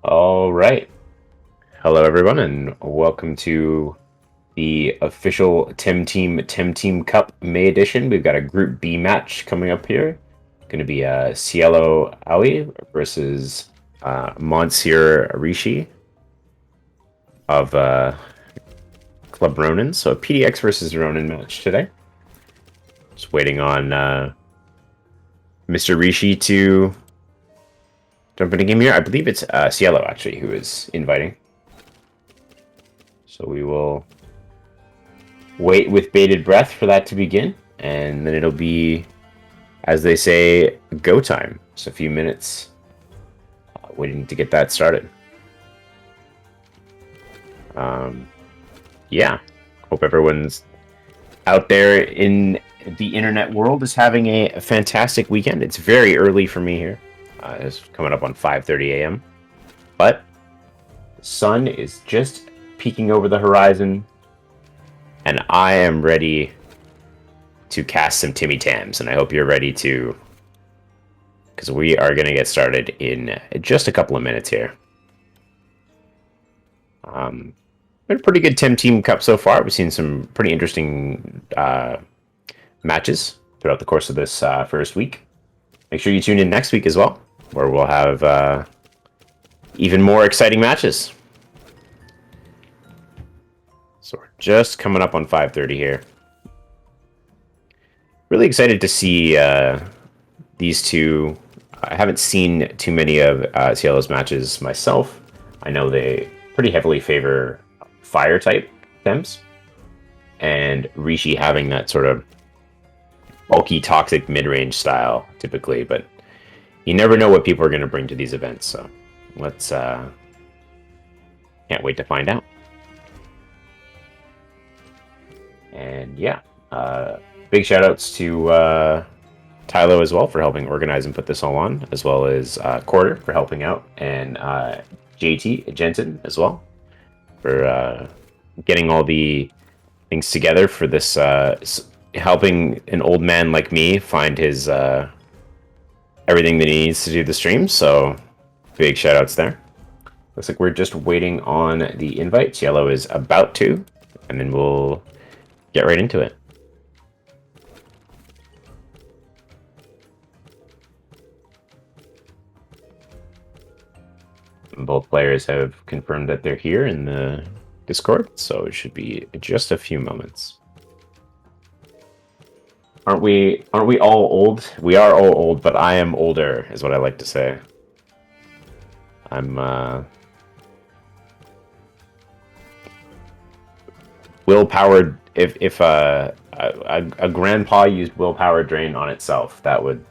All right. Hello, everyone, and welcome to the official TemTeam Cup May edition. We've got a Group B match coming up here. Going to be Cielo Aoi versus Monsieur Rishi of Club Ronin. So a PDX versus Ronin match today. Just waiting on Mr. Rishi to jump in a game here. I believe it's Cielo, actually, who is inviting. So we will wait with bated breath for that to begin, and then it'll be, as they say, go time. Just a few minutes waiting to get that started. Yeah, hope everyone's out there in the internet world is having a fantastic weekend. It's very early for me here. It's coming up on 5:30 a.m. But the sun is just peeking over the horizon, and I am ready to cast some Timmy Tams, and I hope you're ready to, because we are going to get started in just a couple of minutes here. Been a pretty good TemTeam Cup so far. We've seen some pretty interesting matches throughout the course of this first week. Make sure you tune in next week as well, where we'll have even more exciting matches. So we're just coming up on 5:30 here. Really excited to see these two. I haven't seen too many of Cielo's matches myself. I know they pretty heavily favor fire type Thems, and Rishi having that sort of bulky, toxic mid-range style typically, but you never know what people are going to bring to these events, so let's can't wait to find out. And yeah, big shout outs to Tylo as well for helping organize and put this all on, as well as Quarter for helping out, and JT Jensen as well for getting all the things together for this, helping an old man like me find his everything that he needs to do the stream. So big shout outs there. Looks like we're just waiting on the invite. Cielo is about to, and then we'll get right into it. Both players have confirmed that they're here in the Discord, so it should be just a few moments. Aren't we all old? We are all old, but I am older, is what I like to say. I'm willpower. If a grandpa used willpower drain on itself, that would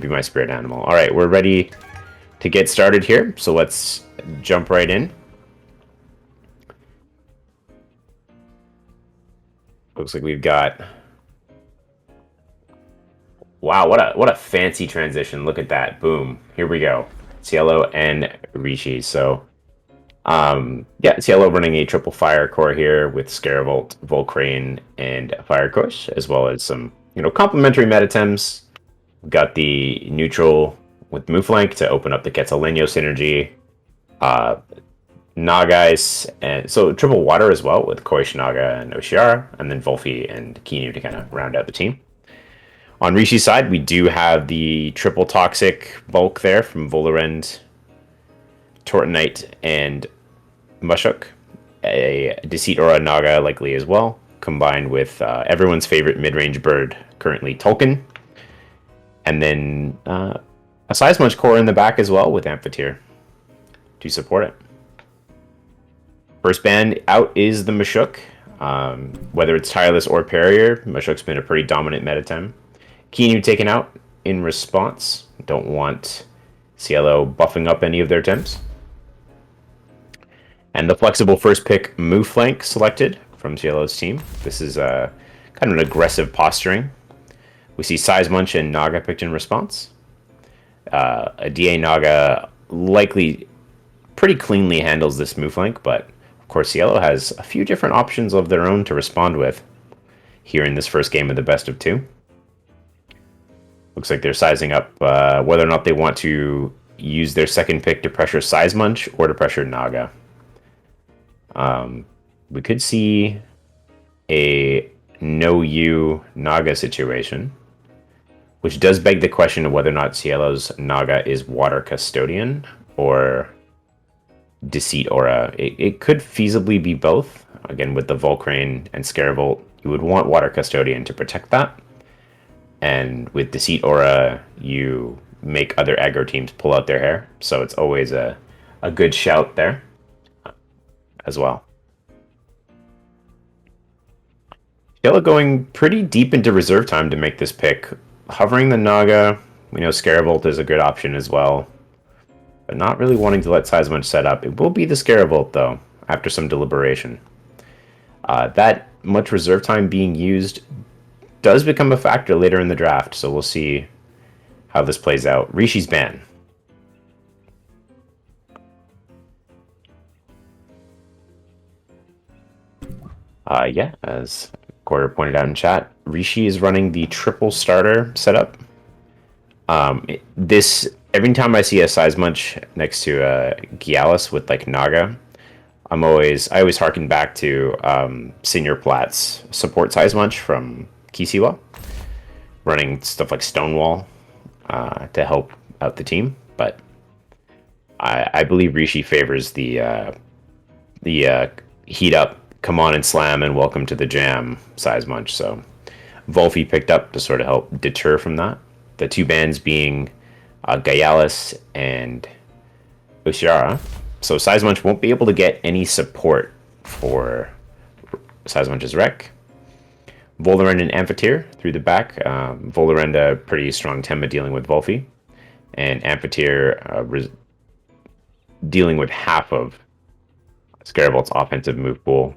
be my spirit animal. All right, we're ready to get started here, so let's jump right in. Looks like we've got, wow, what a fancy transition. Look at that. Boom. Here we go. Cielo and Rishi. So yeah, Cielo running a triple fire core here with Scaravolt, Volcrane, and Fire Kush, as well as some, complementary metatems. We've got the neutral with Mooflank to open up the Quetzaleno synergy. Nagais, and so triple water as well with Koish, Naga, and Oshiara, and then Volfi and Kinu to kind of round out the team. On Rishi's side, we do have the triple toxic bulk there from Volarend, Tortonite, and Mushuk. A Deceit Aura Naga likely as well, combined with everyone's favorite mid-range bird, currently Tolkien. And then a Seismunch core in the back as well with Amphitheater to support it. First ban out is the Mushuk. Whether it's Tireless or Parrier, Mushuk's been a pretty dominant metatem. Kinu taken out in response. Don't want Cielo buffing up any of their temps. And the flexible first pick Mooflank selected from Cielo's team. This is kind of an aggressive posturing. We see Seismunch and Naga picked in response. A DA Naga likely pretty cleanly handles this Mooflank, but of course Cielo has a few different options of their own to respond with here in this first game of the best of two. Looks like they're sizing up whether or not they want to use their second pick to pressure Sizemunch or to pressure Naga. We could see a no-you Naga situation, which does beg the question of whether or not Cielo's Naga is Water Custodian or Deceit Aura. It could feasibly be both. Again, with the Volcrane and Scaravolt, you would want Water Custodian to protect that. And with Deceit Aura, you make other aggro teams pull out their hair. So it's always a good shout there as well. Cielo going pretty deep into reserve time to make this pick. Hovering the Naga, we know Scaravolt is a good option as well. But not really wanting to let Sizemunch set up. It will be the Scaravolt, though, after some deliberation. That much reserve time being used does become a factor later in the draft, so we'll see how this plays out. Rishi's ban. Yeah, as Quarter pointed out in chat, Rishi is running the triple starter setup. Every time I see a Sizemunch next to a Gialis with like Naga, I always harken back to Senior Platt's support Sizemunch from Kisiwa, running stuff like Stonewall to help out the team. But I believe Rishi favors the heat up, come on and slam, and welcome to the jam Sizemunch. So Volfi picked up to sort of help deter from that. The two bans being Gialis and Ushira. So Sizemunch won't be able to get any support for Sizemunch's Wreck. Volarend and Amphitheater through the back. Volarend a pretty strong Temma dealing with Volfi. And Amphitheater dealing with half of Scaravolt's offensive move pool.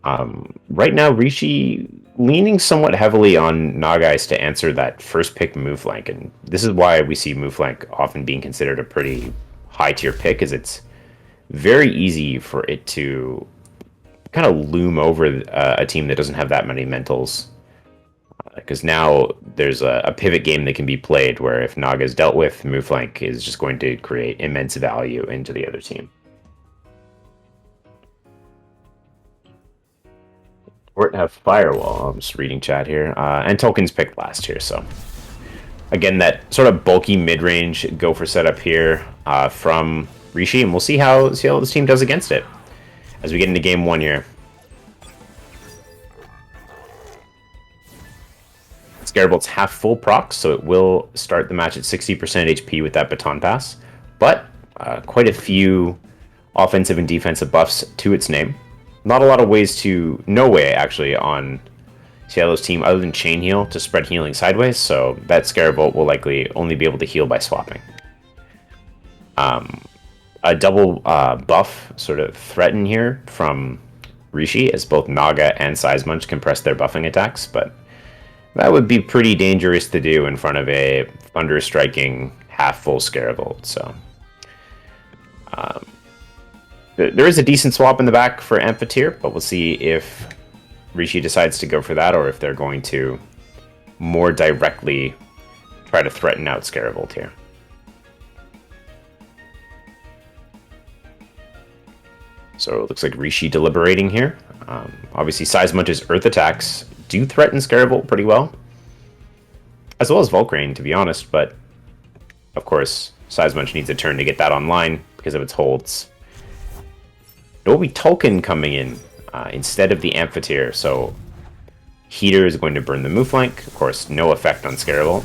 Right now, Rishi leaning somewhat heavily on Nagais to answer that first pick move flank, and this is why we see move flank often being considered a pretty high tier pick, is it's very easy for it to kind of loom over a team that doesn't have that many mentals. Because now there's a pivot game that can be played where if Naga is dealt with, move flank is just going to create immense value into the other team. Or have Firewall. I'm just reading chat here. And Tolkien's picked last here, so. Again, that sort of bulky mid-range Gopher setup here from Rishi, and we'll see how this team does against it as we get into game one here. Scarabolt's half full proc, so it will start the match at 60% HP with that baton pass, but quite a few offensive and defensive buffs to its name. Not a lot of ways to... No way, actually, on Cielo's team other than Chain Heal to spread healing sideways, so that Scaravolt will likely only be able to heal by swapping. A double buff sort of threaten here from Rishi, as both Naga and Sizemunch can press their buffing attacks, but that would be pretty dangerous to do in front of a Thunder Striking half-full Scaravolt, so... there is a decent swap in the back for Amphitheater, but we'll see if Rishi decides to go for that or if they're going to more directly try to threaten out Scaravolt here. So it looks like Rishi deliberating here. Obviously, Sizemunch's Earth attacks do threaten Scaravolt pretty well, as well as Volcrane, to be honest, but of course, Sizemunch needs a turn to get that online because of its holds. There will be Tolkien coming in instead of the Amphitheater, so Heater is going to burn the move flank. Of course, no effect on Scaravolt.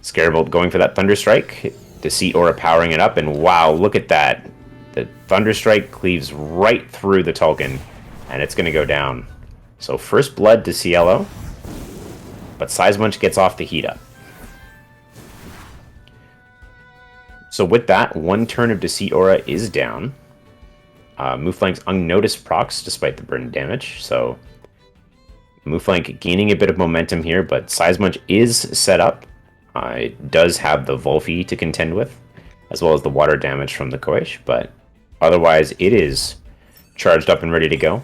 Scaravolt going for that Thunderstrike. Deceit Aura powering it up, and wow, look at that. The Thunderstrike cleaves right through the Tolkien, and it's going to go down. So first blood to Cielo, but Sizemunch gets off the heat up. So with that, one turn of Deceit Aura is down. Mooflank's unnoticed procs despite the burn damage, so Mooflank gaining a bit of momentum here, but Sizemunch is set up. It does have the Volfi to contend with, as well as the water damage from the Koish, but otherwise it is charged up and ready to go.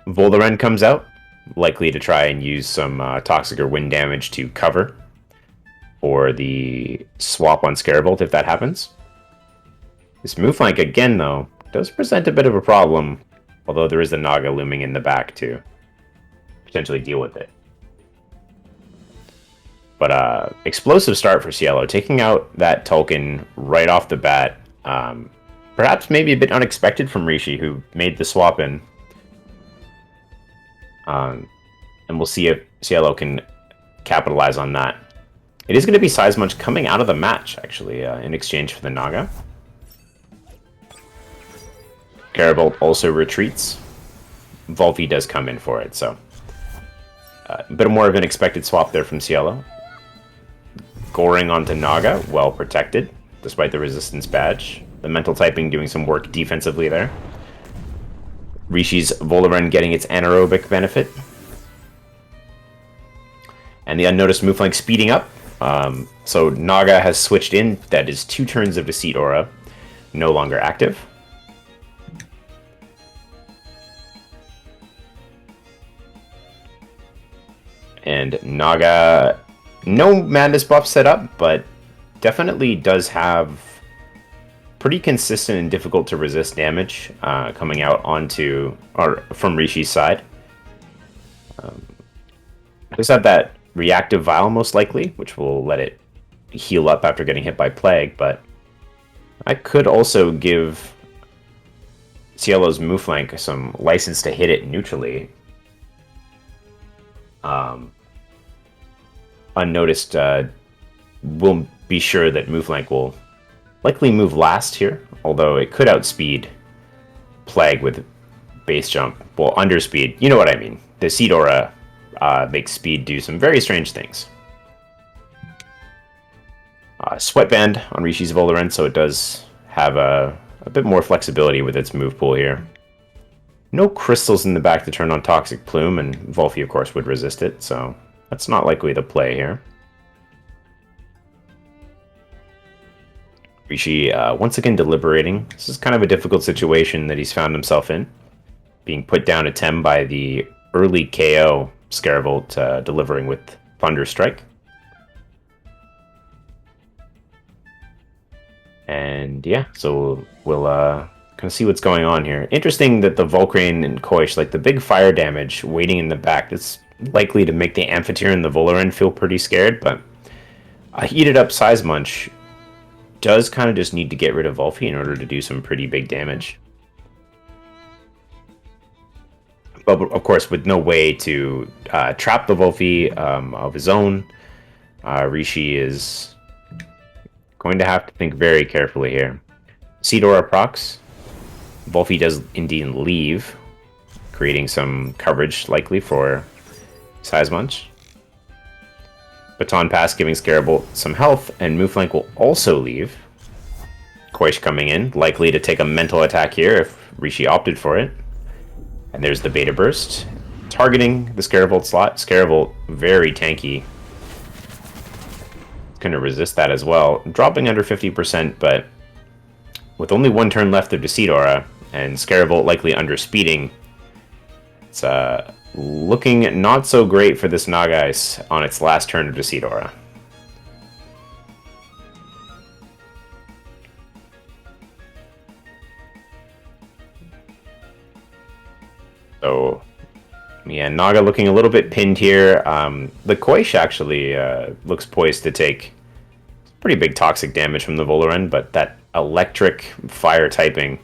Volarend comes out, likely to try and use some Toxic or Wind damage to cover for the swap on Scarebolt if that happens. This move flank again, though, does present a bit of a problem, although there is the Naga looming in the back to potentially deal with it. But explosive start for Cielo, taking out that Tolkien right off the bat. Perhaps maybe a bit unexpected from Rishi, who made the swap in. And we'll see if Cielo can capitalize on that. It is going to be Seismunch coming out of the match, actually, in exchange for the Naga. Carabolt also retreats. Volvi does come in for it, so a bit more of an expected swap there from Cielo. Goring onto Naga, well protected, despite the resistance badge. The mental typing doing some work defensively there. Rishi's Voliren getting its anaerobic benefit. And the unnoticed move flank speeding up. So Naga has switched in. That is 2 turns of Deceit Aura, no longer active. And Naga, no Madness buff set up, but definitely does have pretty consistent and difficult to resist damage coming out onto, or from Rishi's side. Does have that reactive vial most likely, which will let it heal up after getting hit by Plague, but I could also give Cielo's Mooflank some license to hit it neutrally. Unnoticed, we'll be sure that Mooflank will likely move last here, although it could outspeed Plague with base jump. Well, underspeed, you know what I mean. The Seed Aura makes speed do some very strange things. Sweatband on Rishi's Voliren, so it does have a bit more flexibility with its move pool here. No crystals in the back to turn on Toxic Plume, and Volfi, of course, would resist it, so that's not likely the play here. Rishi, once again, deliberating. This is kind of a difficult situation that he's found himself in. Being put down a Tem by the early KO, Scarebolt delivering with Thunder Strike. And yeah, so we'll kind of see what's going on here. Interesting that the Volcrane and Koish, like the big fire damage waiting in the back, that's likely to make the Amphitheater and the Voliren feel pretty scared, but a heated up Seismunch does kind of just need to get rid of Volfi in order to do some pretty big damage. But of course, with no way to trap the Volfi of his own, Rishi is going to have to think very carefully here. Seed Aura procs. Volfi does indeed leave, creating some coverage likely for Seismunch. Baton Pass giving Scarebolt some health, and Mooflank will also leave. Koish coming in, likely to take a mental attack here if Rishi opted for it. And there's the Beta Burst, targeting the Scarebolt slot. Scarebolt, very tanky. It's going to resist that as well. Dropping under 50%, but with only 1 turn left of Deceit Aura, and Scarebolt likely underspeeding, it's looking not so great for this Nagais on its last turn of Deceit Aura. So, yeah, Naga looking a little bit pinned here. The Koish actually looks poised to take pretty big toxic damage from the Voliren, but that electric fire typing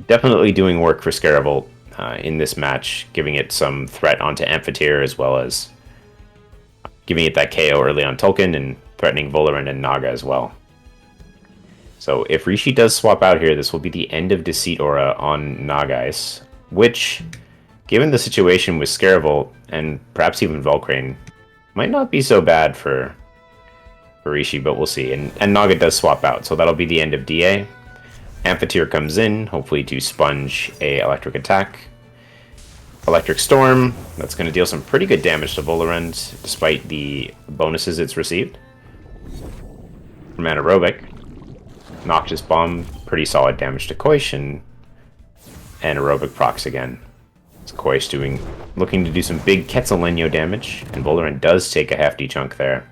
definitely doing work for Scarebolt in this match, giving it some threat onto Amphitheater as well as giving it that KO early on Tolkien and threatening Voliren and Naga as well. So if Rishi does swap out here, this will be the end of Deceit Aura on Nagais, which, given the situation with Scarebolt and perhaps even Volcrane, might not be so bad for Rishi, but we'll see. And Naga does swap out, so that'll be the end of DA. Amphitheater comes in, hopefully to sponge a electric attack. Electric Storm, that's going to deal some pretty good damage to Voliren, despite the bonuses it's received. From Anaerobic. Noxious Bomb, pretty solid damage to Koish, and Anaerobic procs again. So Koish looking to do some big Quetzaleno damage, and Voliren does take a hefty chunk there.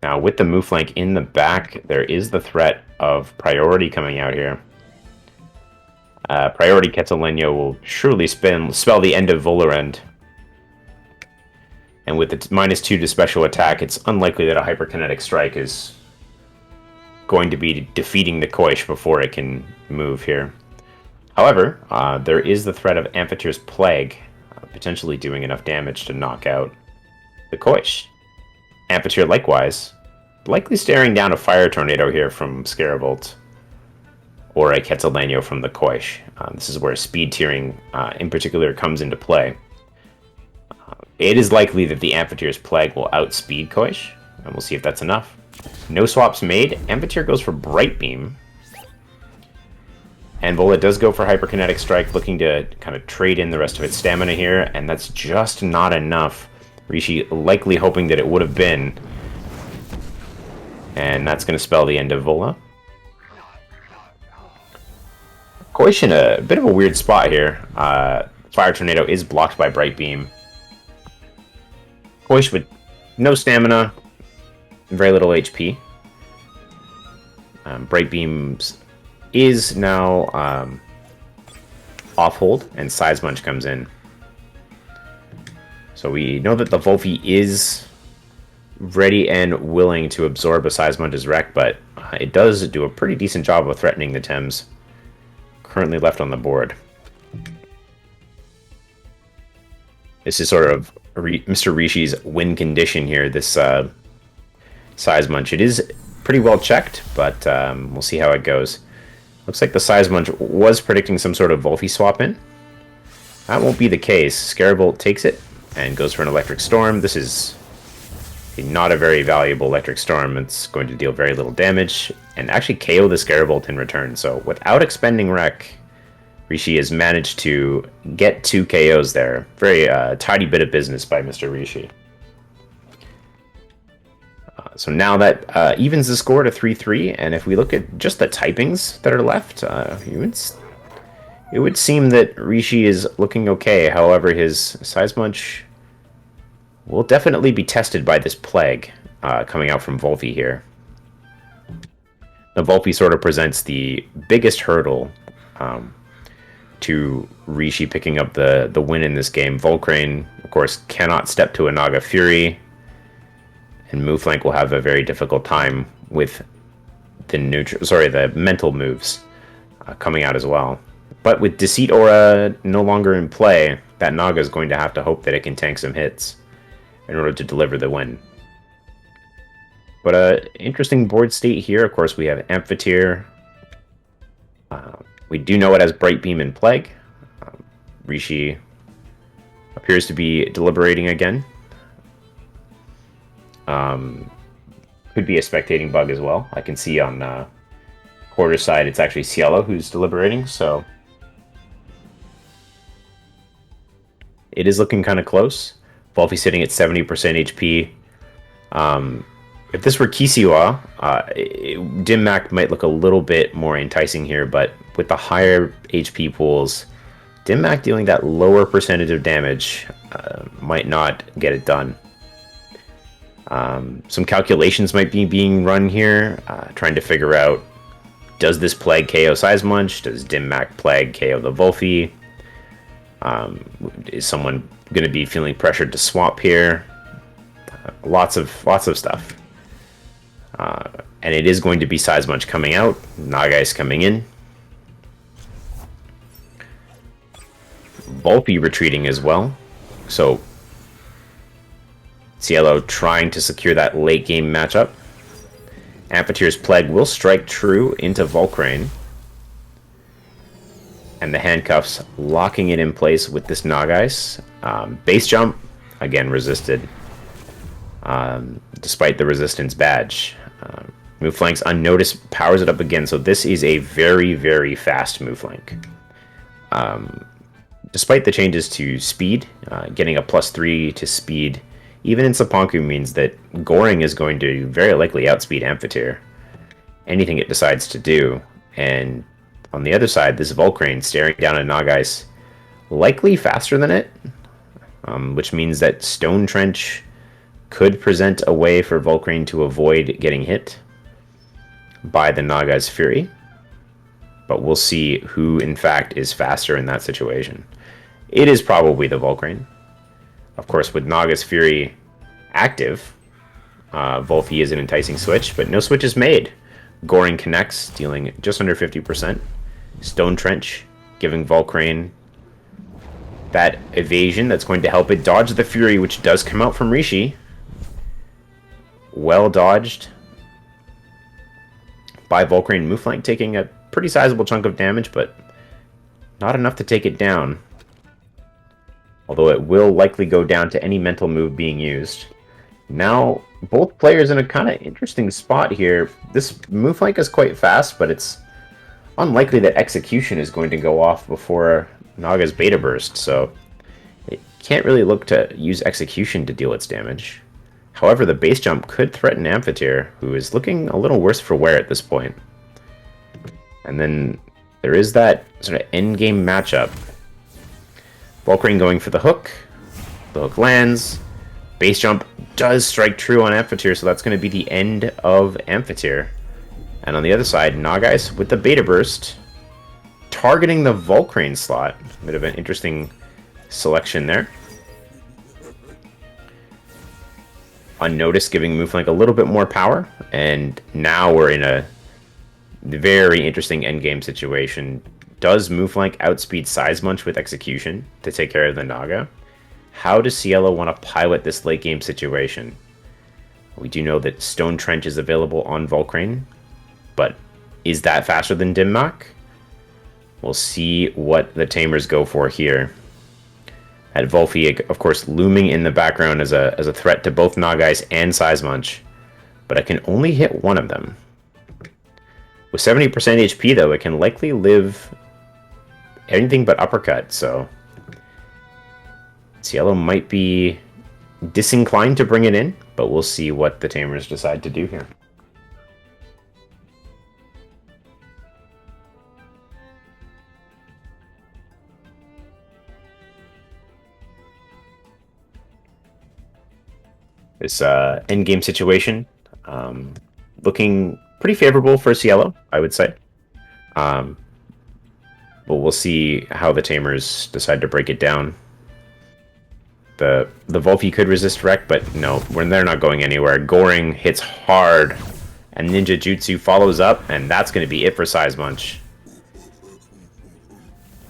Now, with the move flank in the back, there is the threat of priority coming out here. Priority Quetzaleno will surely spell the end of Volarend. And with its -2 to special attack, it's unlikely that a hyperkinetic strike is going to be defeating the Koish before it can move here. However, there is the threat of Amphithere's Plague, potentially doing enough damage to knock out the Koish. Amphitere, likewise, likely staring down a Fire Tornado here from Scarabolt, or a Quetzaleno from the Koish. This is where speed tiering, in particular, comes into play. It is likely that the Amphithere's Plague will outspeed Koish, and we'll see if that's enough. No swaps made. Amphitere goes for Bright Beam. And Vola does go for Hyperkinetic Strike, looking to kind of trade in the rest of its stamina here, and that's just not enough. Rishi likely hoping that it would have been. And that's going to spell the end of Vola. Koish in a bit of a weird spot here. Fire Tornado is blocked by Bright Beam. Koish with no stamina, very little HP. Bright Beams is now off hold, and Size Munch comes in. So we know that the Volphy is ready and willing to absorb a Size Munch's wreck, but it does do a pretty decent job of threatening the Tems currently left on the board. This is sort of Mr. Rishi's win condition here, this Size Munch. It is pretty well checked, but we'll see how it goes. Looks like the Size Munch was predicting some sort of Volphy swap in. That won't be the case. Scarabolt takes it and goes for an Electric Storm. This is not a very valuable Electric Storm. It's going to deal very little damage and actually KO the Scarabolt in return. So without expending Wreck, Rishi has managed to get 2 KOs there. Very tidy bit of business by Mr. Rishi. So now that evens the score to 3-3, and if we look at just the typings that are left, it would seem that Rishi is looking okay. However, his Size Munch will definitely be tested by this Plague coming out from Volphy here. The Volphy sort of presents the biggest hurdle to Rishi picking up the win in this game. Volcrane, of course, cannot step to a Naga Fury, and Mooflank will have a very difficult time with the mental moves coming out as well. But with Deceit Aura no longer in play, that Naga is going to have to hope that it can tank some hits in order to deliver the win. But interesting board state here. Of course, we have Amphitere. We do know it has Bright Beam and Plague. Rishi appears to be deliberating again. Could be a spectating bug as well. I can see on quarter side it's actually Cielo who's deliberating, so it is looking kind of close. Volphy sitting at 70% HP. If this were Kisiwa, Dim Mac might look a little bit more enticing here, but with the higher HP pools, Dim Mac dealing that lower percentage of damage might not get it done. Some calculations might be being run here, trying to figure out, does this Plague KO Size Munch? Does Dim Mac Plague KO the Volphy? Is someone going to be feeling pressured to swap here? Lots of stuff. And it is going to be Size Munch coming out, Nagai's coming in. Volpy retreating as well. So Cielo trying to secure that late game matchup. Amphithere's Plague will strike true into Volcrane. And the handcuffs locking it in place with this Nagais. Base jump, again resisted. Despite the resistance badge. Move flanks unnoticed, powers it up again. So this is a very, very fast move flank. Despite the changes to speed, getting a +3 to speed, even in Saponku, means that Goring is going to very likely outspeed Amphitere. Anything it decides to do. And on the other side, this Volcrane staring down at Nagais, likely faster than it, which means that Stone Trench could present a way for Volcrane to avoid getting hit by the Naga's Fury. But we'll see who, in fact, is faster in that situation. It is probably the Volcrane. Of course, with Naga's Fury active, Volphy is an enticing switch, but no switch is made. Goring connects, dealing just under 50%. Stone Trench, giving Volcrane that evasion that's going to help it dodge the Fury, which does come out from Rishi. Well dodged by Volcrane. Mooflank taking a pretty sizable chunk of damage, but not enough to take it down. Although it will likely go down to any mental move being used. Now, both players in a kind of interesting spot here. This Mooflank is quite fast, but it's unlikely that Execution is going to go off before Naga's Beta Burst, so it can't really look to use Execution to deal its damage. However, the base jump could threaten Amphitheater, who is looking a little worse for wear at this point. And then there is that sort of endgame matchup. Volcrane going for the hook. The hook lands. Base jump does strike true on Amphitheater, so that's going to be the end of Amphitheater. And on the other side, Nagais with the Beta Burst, targeting the Volcrane slot. A bit of an interesting selection there. Unnoticed, giving Mooflank a little bit more power. And now we're in a very interesting endgame situation. Does Mooflank outspeed Sizemunch with Execution to take care of the Naga? How does Cielo want to pilot this late game situation? We do know that Stone Trench is available on Volcrane, but is that faster than Dimmak? We'll see what the Tamers go for here. At Volphy, of course, looming in the background as a threat to both Nagais and Sizemunch, but I can only hit one of them. With 70% HP, though, it can likely live anything but uppercut, so Cielo might be disinclined to bring it in, but we'll see what the Tamers decide to do here. This endgame situation looking pretty favorable for Cielo, I would say. But we'll see how the Tamers decide to break it down. The Volphy could resist Wreck, but no, when they're not going anywhere. Goring hits hard, and Ninja Jutsu follows up, and that's going to be it for Sizemunch.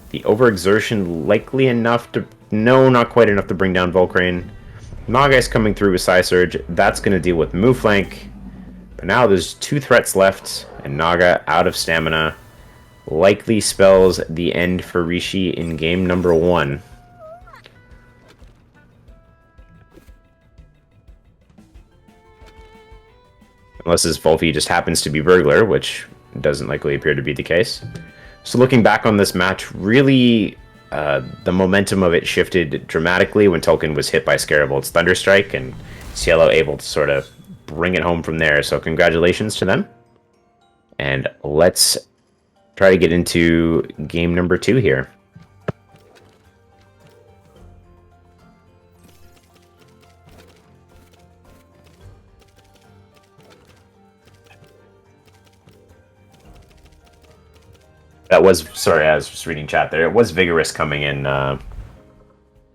The overexertion likely enough to... No, not quite enough to bring down Volcrane. Nagai's coming through with Psysurge. That's going to deal with Mooflank. But now there's two threats left, and Naga out of stamina. Likely spells the end for Rishi in game number 1. Unless this Volphy just happens to be Burglar, which doesn't likely appear to be the case. So looking back on this match, really the momentum of it shifted dramatically when Tolkien was hit by Scarabolt's Thunderstrike, and Cielo able to sort of bring it home from there. So congratulations to them. And let's try to get into game number 2 here. That was, sorry, I was just reading chat there. It was Vigorous coming in on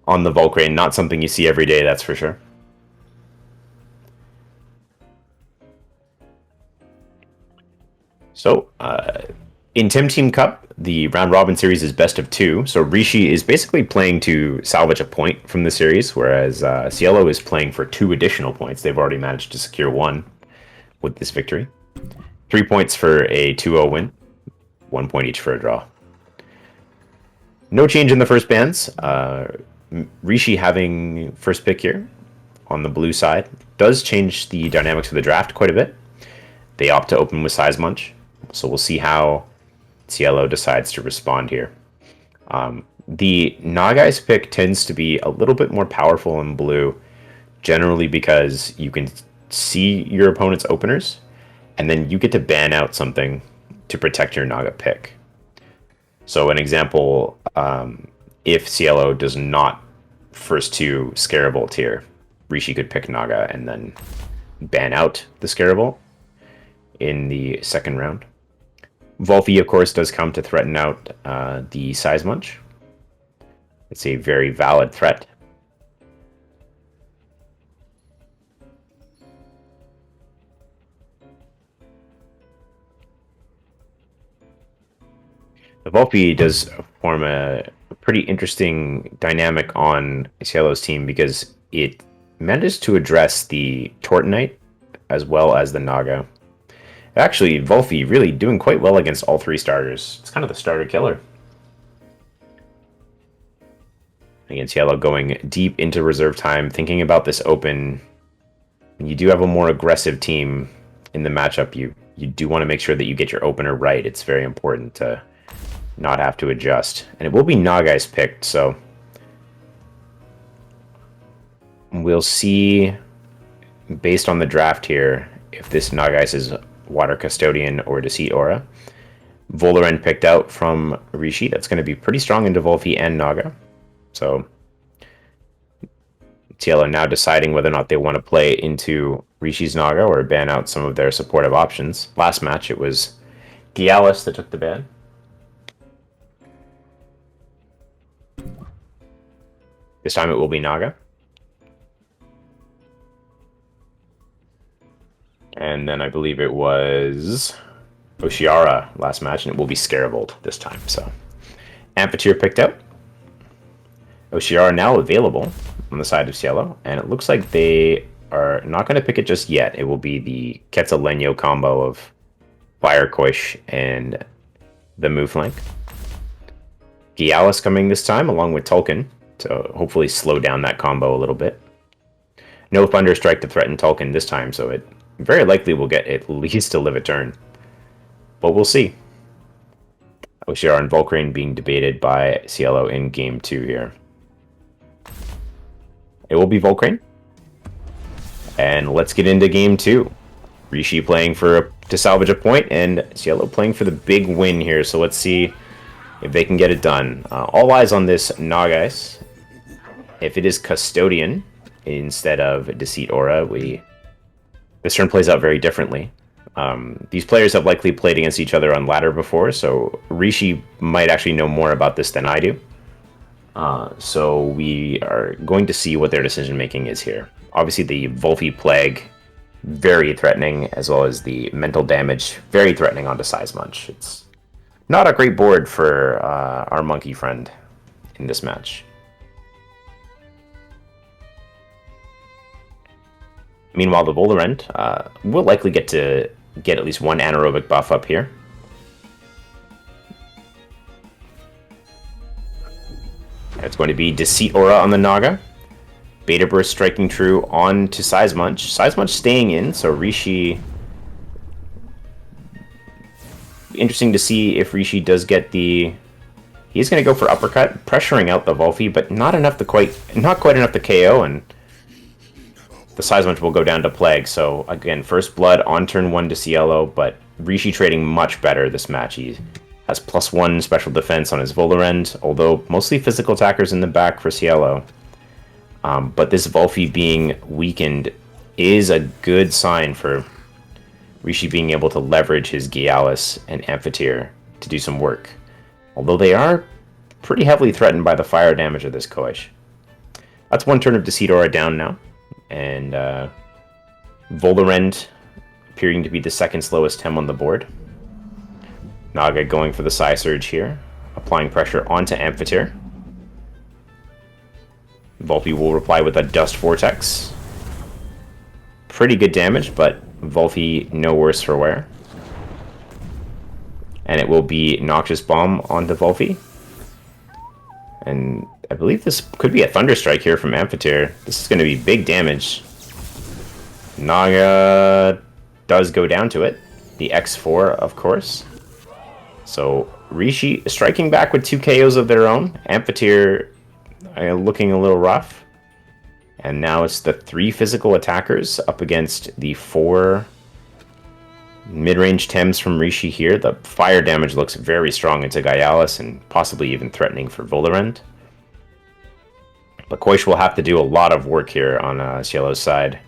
the Volcrane. Not something you see every day, that's for sure. So, in TemTeam Cup, the round robin series is best of 2. So Rishi is basically playing to salvage a point from the series, whereas Cielo is playing for 2 additional points. They've already managed to secure 1 with this victory. 3 points for a 2-0 win. 1 point each for a draw. No change in the first bands. Rishi having first pick here on the blue side does change the dynamics of the draft quite a bit. They opt to open with Sizemunch, so we'll see how Cielo decides to respond here. The Nagai's pick tends to be a little bit more powerful in blue, generally because you can see your opponent's openers, and then you get to ban out something to protect your Naga pick. So an example, if Cielo does not first to Scarabolt here, Rishi could pick Naga and then ban out the Scarable in the second round. Volfi, of course, does come to threaten out the Size Munch. It's a very valid threat. The Volpi does form a pretty interesting dynamic on Cielo's team because it manages to address the Tortonite as well as the Naga. Actually, Volfi really doing quite well against all three starters. It's kind of the starter killer. Against Cielo going deep into reserve time, thinking about this open. When you do have a more aggressive team in the matchup, you do want to make sure that you get your opener right. It's very important to not have to adjust. And it will be Nagai's picked, so we'll see, based on the draft here, if this Nagai's is Water Custodian or Deceit Aura. Volaren picked out from Rishi. That's going to be pretty strong into Volfi and Naga. So Cielo now deciding whether or not they want to play into Rishi's Naga or ban out some of their supportive options. Last match, it was Gialis that took the ban. This time it will be Naga. And then I believe it was Oshiara last match, and it will be Scarabolt this time. So Amphitheater picked out. Oshiara now available on the side of Cielo, and it looks like they are not going to pick it just yet. It will be the Quetzalleño combo of Fire Koish and the Mooflank. Gialis coming this time, along with Tolkien, to hopefully slow down that combo a little bit. No Thunderstrike to threaten Tolkien this time, so it very likely will get at least a live a turn. But we'll see. Oshiara and Volcrane being debated by Cielo in Game 2 here. It will be Volcrane. And let's get into Game 2. Rishi playing to salvage a point, and Cielo playing for the big win here. So let's see if they can get it done. All eyes on this Nagais. If it is Custodian instead of Deceit Aura, this turn plays out very differently. These players have likely played against each other on ladder before, so Rishi might actually know more about this than I do. So we are going to see what their decision making is here. Obviously the Volfi Plague, very threatening, as well as the mental damage, very threatening onto Size Munch. It's not a great board for our monkey friend in this match. Meanwhile, the Volarend will likely get at least one anaerobic buff up here. It's going to be Deceit Aura on the Naga. Beta Burst striking true on to Size Munch. Size Munch staying in, so Rishi... Interesting to see if Rishi does get the... He's going to go for Uppercut, pressuring out the Volfi, but not quite enough to KO, and the Size Munch will go down to Plague. So again, first blood on turn 1 to Cielo, but Rishi trading much better this match. He has +1 special defense on his Volarend, although mostly physical attackers in the back for Cielo. But this Volfi being weakened is a good sign for Rishi being able to leverage his Gialis and Amphitheater to do some work. Although they are pretty heavily threatened by the fire damage of this Koish. That's one turn of Deceit Aura down now. And Volarend appearing to be the second slowest Tem on the board. Naga going for the Psy Surge here, applying pressure onto Amphitheater. Volpi will reply with a Dust Vortex. Pretty good damage, but Volpi no worse for wear. And it will be Noxious Bomb onto Volpi. And I believe this could be a Thunderstrike here from Amphitheater. This is going to be big damage. Naga does go down to it. The X4, of course. So Rishi striking back with 2 KOs of their own. Amphitheater looking a little rough. And now it's the 3 physical attackers up against the 4 mid-range Tems from Rishi here. The fire damage looks very strong into Gialis and possibly even threatening for Volarend. But Koish will have to do a lot of work here on Cielo's side.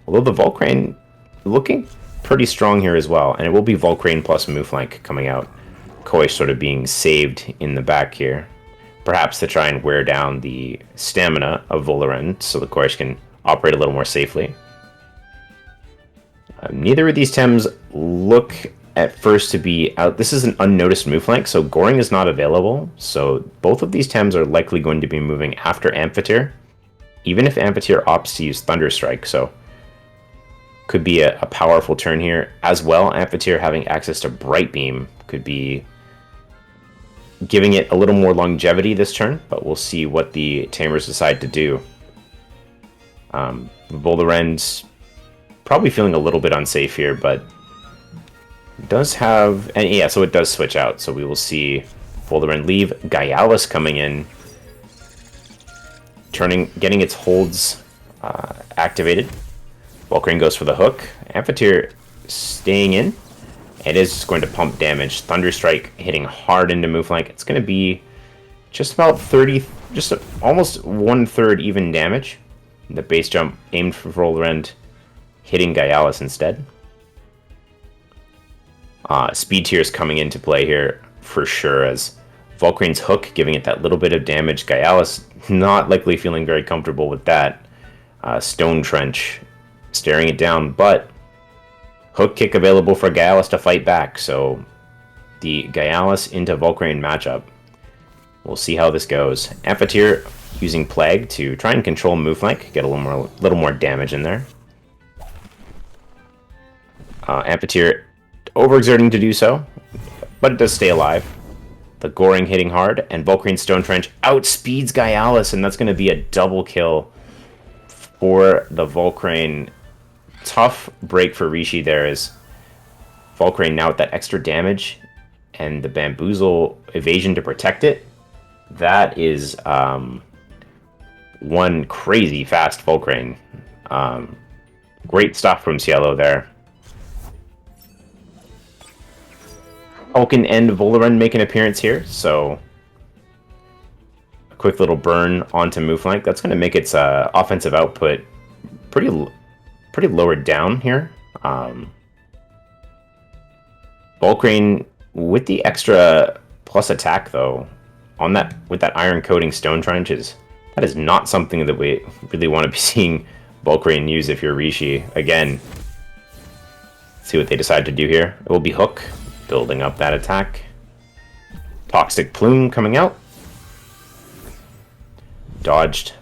Although the Volcrane looking pretty strong here as well. And it will be Volcrane plus Mooflank coming out. Koish sort of being saved in the back here. Perhaps to try and wear down the stamina of Volaren so the Koish can operate a little more safely. Neither of these Tems look at first to be out. This is an unnoticed Mooflank, so Goring is not available. So both of these Tems are likely going to be moving after Amphitheater, even if Amphitheater opts to use Thunderstrike. So could be a powerful turn here. As well, Amphitheater having access to Bright Beam could be giving it a little more longevity this turn, but we'll see what the Tamers decide to do. Voldaren's probably feeling a little bit unsafe here, but does have... and yeah, so it does switch out, so we will see Voldaren leave. Gaialis coming in, getting its holds activated. Volcrane goes for the hook. Amphitheater staying in. It is going to pump damage. Thunderstrike hitting hard into Mooflank. It's going to be just about 30, just almost 1/3 even damage. The base jump aimed for Volrend, hitting Gaialis instead. Speed tier is coming into play here for sure, as Volcrane's hook giving it that little bit of damage. Gaialis not likely feeling very comfortable with that. Stone Trench staring it down, but hook kick available for Gaialis to fight back, so the Gaialis into Volcrane matchup. We'll see how this goes. Amphitheater using Plague to try and control Mooflank, get a little more damage in there. Amphitheater overexerting to do so, but it does stay alive. The Goring hitting hard, and Volcrane Stone Trench outspeeds Gaialis, and that's going to be a double kill for the Volcrane. Tough break for Rishi there, as Volcrane now with that extra damage and the Bamboozle evasion to protect it. That is one crazy fast Volcrane. Great stuff from Cielo there. Vulcan and Volaren make an appearance here, so a quick little burn onto Mooflank. That's going to make its offensive output pretty lowered down here. Volcrane with the extra plus attack though, on that with that iron coating Stone Trenches, that is not something that we really want to be seeing Volcrane use if you're Rishi. Again, let's see what they decide to do here. It will be Hook, building up that attack. Toxic Plume coming out. Dodged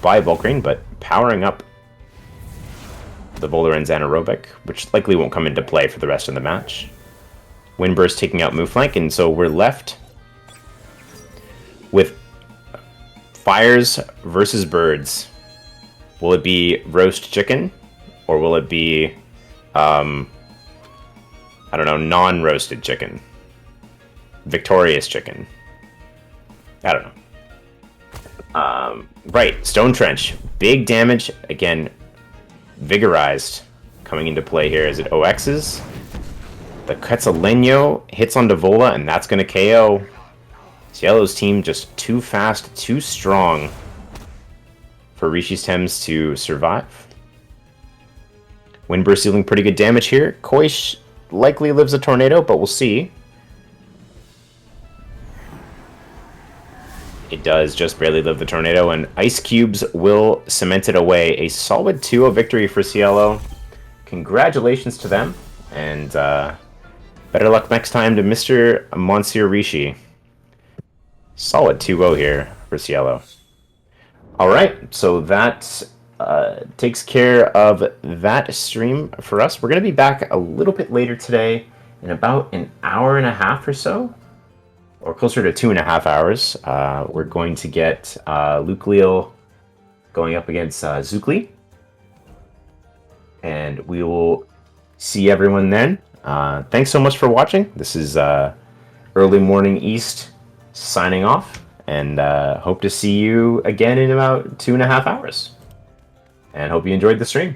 by Volcrane, but powering up the Voldaren's Anaerobic, which likely won't come into play for the rest of the match. Windburst taking out Mooflank, and so we're left with fires versus birds. Will it be roast chicken, or will it be, I don't know, non-roasted chicken? Victorious chicken. I don't know. Right, Stone Trench. Big damage. Again, Vigorized coming into play here as it OXs. The Quetzaleno hits onto Vola, and that's going to KO. Cielo's team just too fast, too strong for Rishi's Tems to survive. Windburst dealing pretty good damage here. Koish likely lives a tornado, but we'll see. It does just barely live the tornado, and Ice Cubes will cement it away. A solid 2-0 victory for Cielo. Congratulations to them, and better luck next time to Mr. Monsieur Rishi. Solid 2-0 here for Cielo. Alright, so that takes care of that stream for us. We're going to be back a little bit later today in about an hour and a half or so, or closer to 2.5 hours. We're going to get Luke Leal going up against Zukli, and we will see everyone then. Thanks so much for watching. This is Early Morning East signing off, and hope to see you again in about 2.5 hours. And hope you enjoyed the stream.